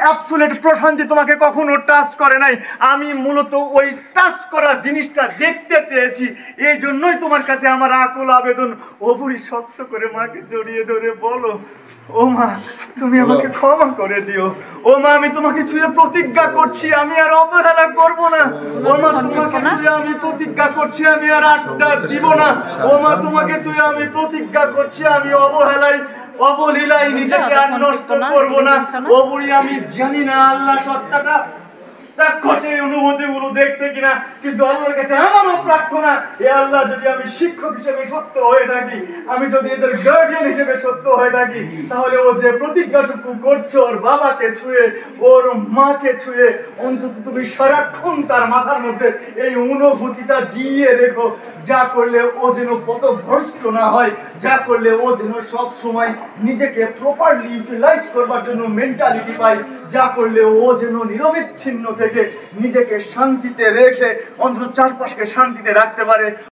Absolute প্রশান্তি তোমাকে কখনো টাচ করে নাই। আমি মূলত ওই টাচ করা জিনিসটা দেখতে চেয়েছি, এই জন্যই তোমার কাছে আমার আকুল আবেদন। ও বুড়ি শক্ত করে মাকে জড়িয়ে ধরে বলো, ও মা তুমি আমাকে ক্ষমা করে দিও। ও মা আমি তোমাকে ছুঁয়ে প্রতিজ্ঞা করছি আমি আর অবহেলা করব না। ও মা তোমাকে ছুঁয়ে আমি প্রতিজ্ঞা করছি আমি আর আড্ডা দিব না। ও মা তোমাকে ছুঁয়ে আমি প্রতিজ্ঞা করছি আমি অবলীলায় নিজেকে আর নষ্ট করব না। ও বুড়ি আমি জানি না আল্লাহ সত্তাটা চাক্ষুষে অনুভূতিগুলো দেখছে কিনা, কিন্তু আল্লাহর কাছে আমারও প্রার্থনা, এ আল্লাহ যদি আমি শিক্ষক হিসেবে সত্য হয়ে থাকি, আমি যদি এদের গার্ডিয়ান হিসেবে সত্য হয়ে থাকি, তাহলে ও যে প্রতিজ্ঞাটুকু করছো ওর বাবাকে ছুঁয়ে ওর মাকে ছুঁয়ে, অন্তত তুমি সারাক্ষণ তার মাথার মধ্যে এই অনুভূতিটা জিয়ে রেখো, যা করলে ও যেন পথভ্রষ্ট না হয়, যা করলে ও যেন সব সময় নিজেকে প্রপারলি ইউটিলাইজ করবার জন্য মেন্টালিটি পায়, যা করলে ও যেন নিরবিচ্ছিন্ন থেকে নিজেকে শান্তিতে রেখে অন্তত চারপাশকে শান্তিতে রাখতে পারে।